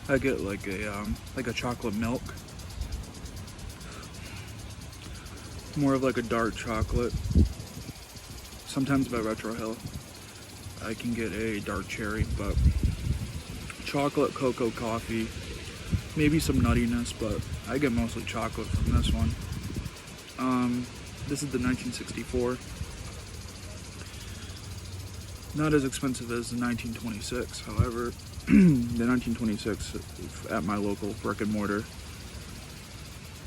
I get like a chocolate milk, more of like a dark chocolate. Sometimes by Retro Hill, I can get a dark cherry, but chocolate, cocoa, coffee, maybe some nuttiness, but I get mostly chocolate from this one. This is the 1964. Not as expensive as the 1926, however, the 1926 at my local brick and mortar,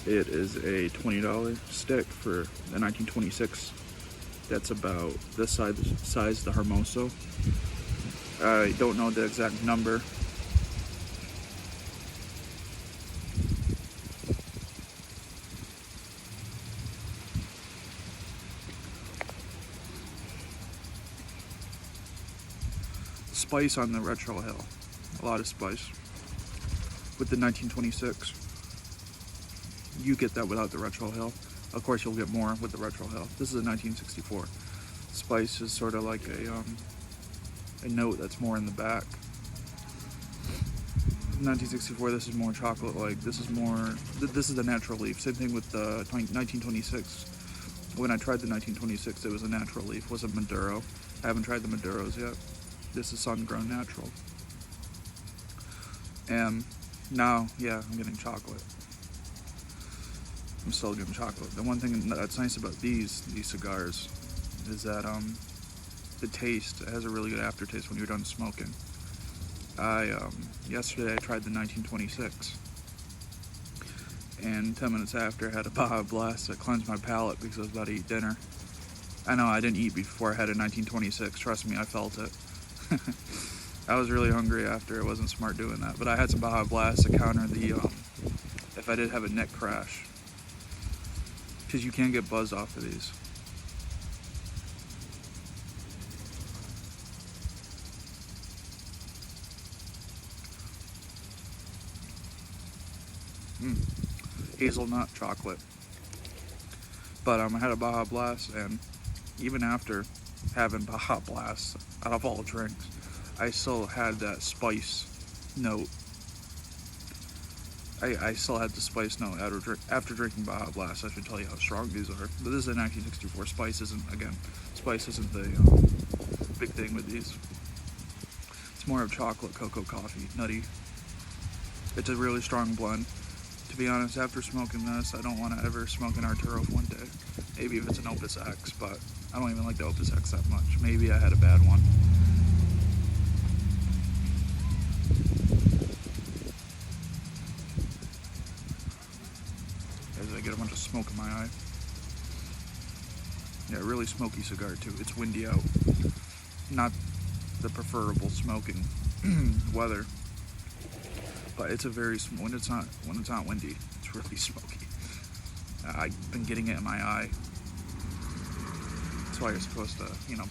it is a $20 stick for the 1926. That's about this size, the Hermoso. I don't know the exact number. Spice on the Retro Hill. A lot of spice. With the 1926. You get that without the Retro Hill. Of course, you'll get more with the Retro Hill. This is a 1964. Spice is sort of like a note that's more in the back. 1964, this is more chocolate-like. This is more. This is the natural leaf. Same thing with the 1926. When I tried the 1926, it was a natural leaf. It wasn't Maduro. I haven't tried the Maduros yet. This is sun-grown natural. And now, yeah, I'm getting chocolate. I'm still getting chocolate. The one thing that's nice about these cigars is that the taste, it has a really good aftertaste when you're done smoking. Yesterday I tried the 1926, and 10 minutes after I had a Baja Blast that cleansed my palate because I was about to eat dinner. I know I didn't eat before I had a 1926, trust me, I felt it. I was really hungry after. It wasn't smart doing that, but I had some Baja Blast to counter the if I did have a neck crash, because you can get buzzed off of these. Hazelnut chocolate. But I had a Baja Blast, and even after having Baja Blast out of all drinks, I still had that spice note. I still had the spice note after drinking Baja Blast. I should tell you how strong these are. But this is a 1964. Spice isn't the big thing with these. It's more of chocolate, cocoa, coffee, nutty. It's a really strong blend. To be honest, after smoking this, I don't want to ever smoke an Arturo Fuente. Maybe if it's an Opus X, but I don't even like the Opus X that much. Maybe I had a bad one. As I get a bunch of smoke in my eye. Yeah, really smoky cigar too. It's windy out. Not the preferable smoking weather. But it's a very when it's not windy, it's really smoky. I've been getting it in my eye. That's why you're supposed to,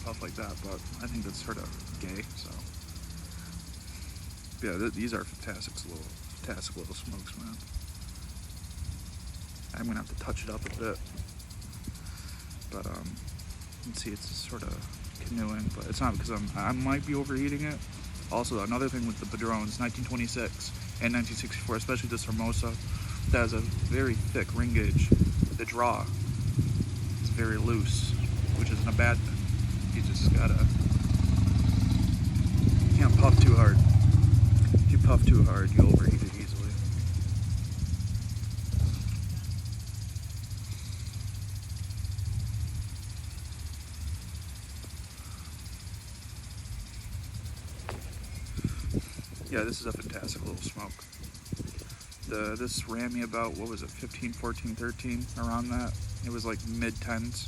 puff like that. But I think that's sort of gay. So yeah, these are fantastic little smokes, man. I'm gonna have to touch it up a bit. But you can see it's sort of canoeing, but it's not because I might be overheating it. Also, another thing with the Padrons, 1926 and 1964, especially this Hermosa, that has a very thick ring gauge. The draw is very loose, which isn't a bad thing. You just you can't puff too hard. If you puff too hard, you overheat it easily. Yeah, this is a fantastic little smoke. This ran me about, what was it, 15, 14, 13, around that. It was like mid-10s.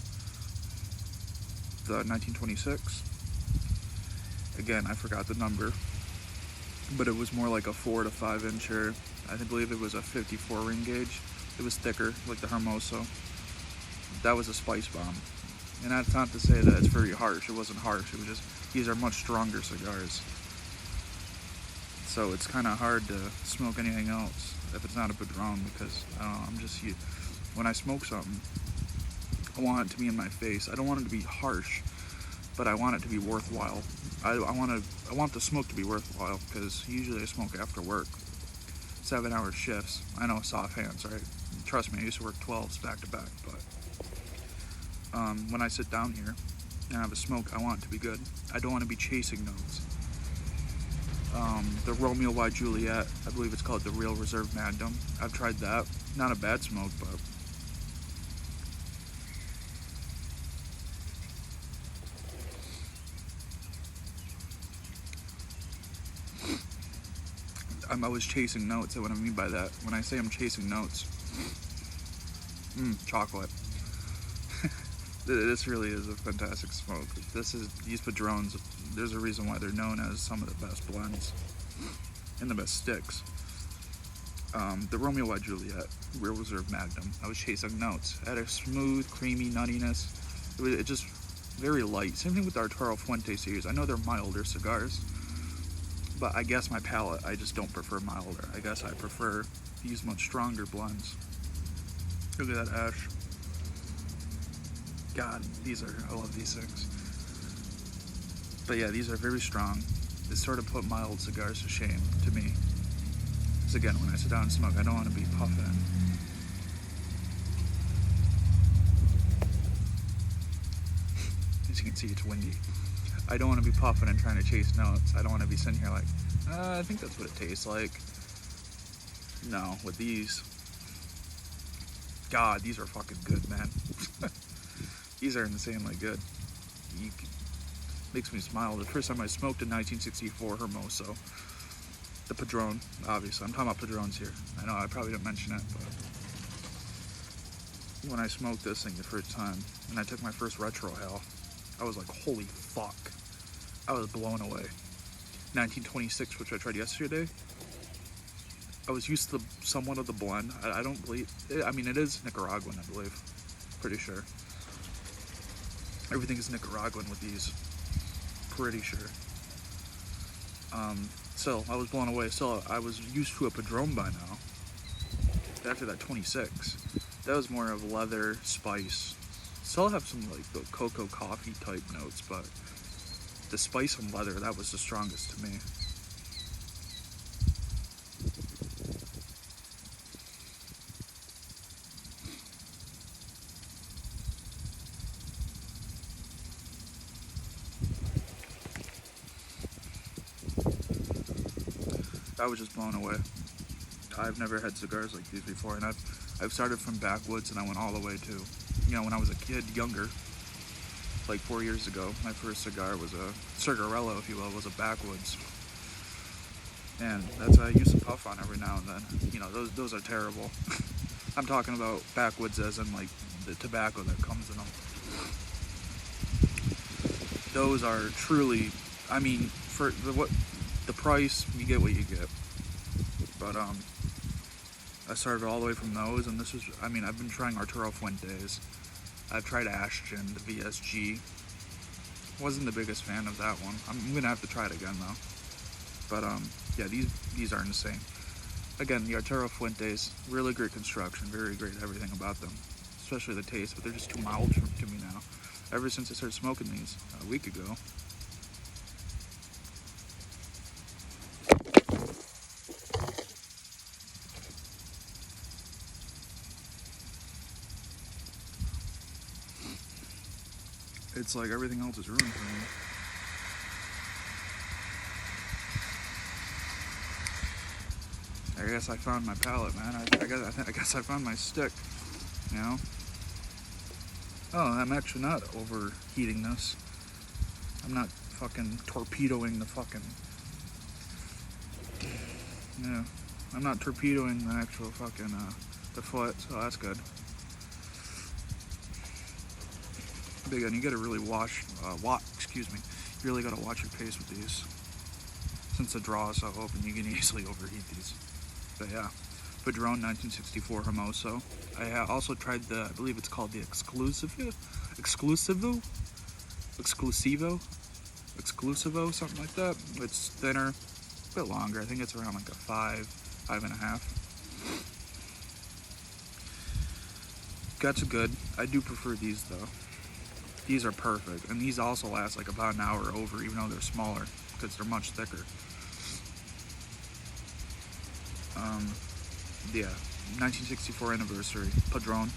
The 1926. Again, I forgot the number, but it was more like a 4 to 5 incher. I believe it was a 54 ring gauge. It was thicker, like the Hermoso. That was a spice bomb. And that's not to say that it's very harsh. It wasn't harsh. It was just, these are much stronger cigars. So it's kind of hard to smoke anything else if it's not a Padron, because I don't know, when I smoke something, I want it to be in my face. I don't want it to be harsh, but I want it to be worthwhile. I want the smoke to be worthwhile, because usually I smoke after work, 7-hour shifts. I know, soft hands, right? Trust me, I used to work 12s back to back, but when I sit down here and have a smoke, I want it to be good. I don't want to be chasing notes. The Romeo y Juliet, I believe it's called the Real Reserve Magnum. I've tried that. Not a bad smoke, but I'm always chasing notes. That's what I mean by that. When I say I'm chasing notes, chocolate. This really is a fantastic smoke. These Padrones, there's a reason why they're known as some of the best blends and the best sticks. The Romeo y Juliet, Real Reserve Magnum, I was chasing notes. It had a smooth, creamy nuttiness. It just very light. Same thing with the Arturo Fuente series. I know they're milder cigars, but I guess my palate, I just don't prefer milder. I guess I prefer these much stronger blends. Look at that ash. God, I love these things. But yeah, these are very strong. They sort of put mild cigars to shame, to me. Because again, when I sit down and smoke, I don't want to be puffing. As you can see, it's windy. I don't want to be puffing and trying to chase notes. I don't want to be sitting here like, I think that's what it tastes like. No, with these, God, these are fucking good, man. These are insanely good. Makes me smile. The first time I smoked a 1964 Hermoso, the Padron, obviously. I'm talking about Padrones here. I know I probably didn't mention it, but when I smoked this thing the first time, and I took my first retro hell, I was like, holy fuck. I was blown away. 1926, which I tried yesterday. I was used to somewhat of the blend. I don't believe, I mean, it is Nicaraguan, I believe. Pretty sure. Everything is Nicaraguan with these. Pretty sure. So I was blown away. So I was used to a Padron by now. After that 26, that was more of leather, spice. Still have some like the cocoa coffee type notes, but the spice and leather, that was the strongest to me. I was just blown away. I've never had cigars like these before, and I've started from backwoods and I went all the way to, when I was a kid, younger, like 4 years ago, my first cigar was a cigarello, if you will, was a backwoods. And that's what I used to puff on every now and then. Those are terrible. I'm talking about backwoods as in like the tobacco that comes in them. Those are truly, I mean, for the price, you get what you get. But I started all the way from those, and this was, I've been trying Arturo Fuentes. I've tried Ashton, the VSG. Wasn't the biggest fan of that one. I'm gonna have to try it again though. But yeah, these are insane. Again, the Arturo Fuentes, really great construction, very great everything about them, especially the taste. But they're just too mild to me now. Ever since I started smoking these a week ago. It's like everything else is ruined for me. I guess I found my palate, man. I guess I found my stick, Oh, I'm actually not overheating this. I'm not fucking torpedoing the fucking... Yeah, I'm not torpedoing the actual fucking, the foot, so that's good. Big one, you gotta really excuse me, you really gotta watch your pace with these. Since the draw is so open, you can easily overheat these. But yeah, Padron 1964 Hermoso. I also tried I believe it's called the Exclusivo, something like that. It's thinner, a bit longer. I think it's around like a 5.5. Guts are good. I do prefer these though. These are perfect, and these also last like about an hour over, even though they're smaller, because they're much thicker. Yeah, 1964 anniversary, Padron,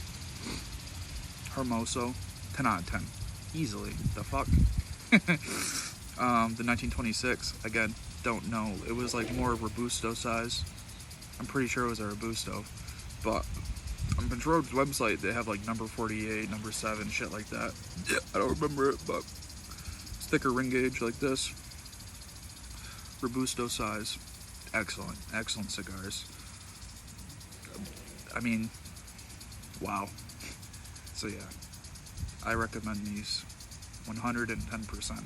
Hermoso, 10 out of 10, easily. The fuck. The 1926, again, don't know. It was like more Robusto size. I'm pretty sure it was a Robusto, but on Padron's website they have like number 48, number 7, shit like that. Yeah, I don't remember it, but thicker ring gauge like this, Robusto size, excellent cigars. I mean, wow. So yeah, I recommend these 110%.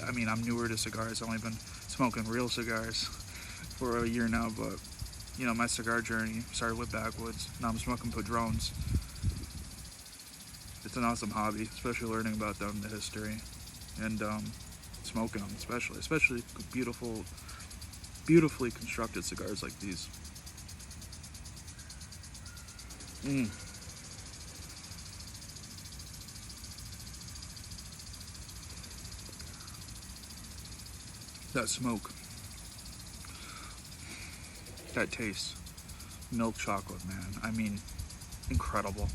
I mean, I'm newer to cigars. I've only been smoking real cigars for a year now, but you know, my cigar journey started with backwoods. Now I'm smoking Padrones. It's an awesome hobby, especially learning about them, the history, and smoking them, especially beautifully constructed cigars like these. That smoke, that taste, milk chocolate, man. I mean, incredible.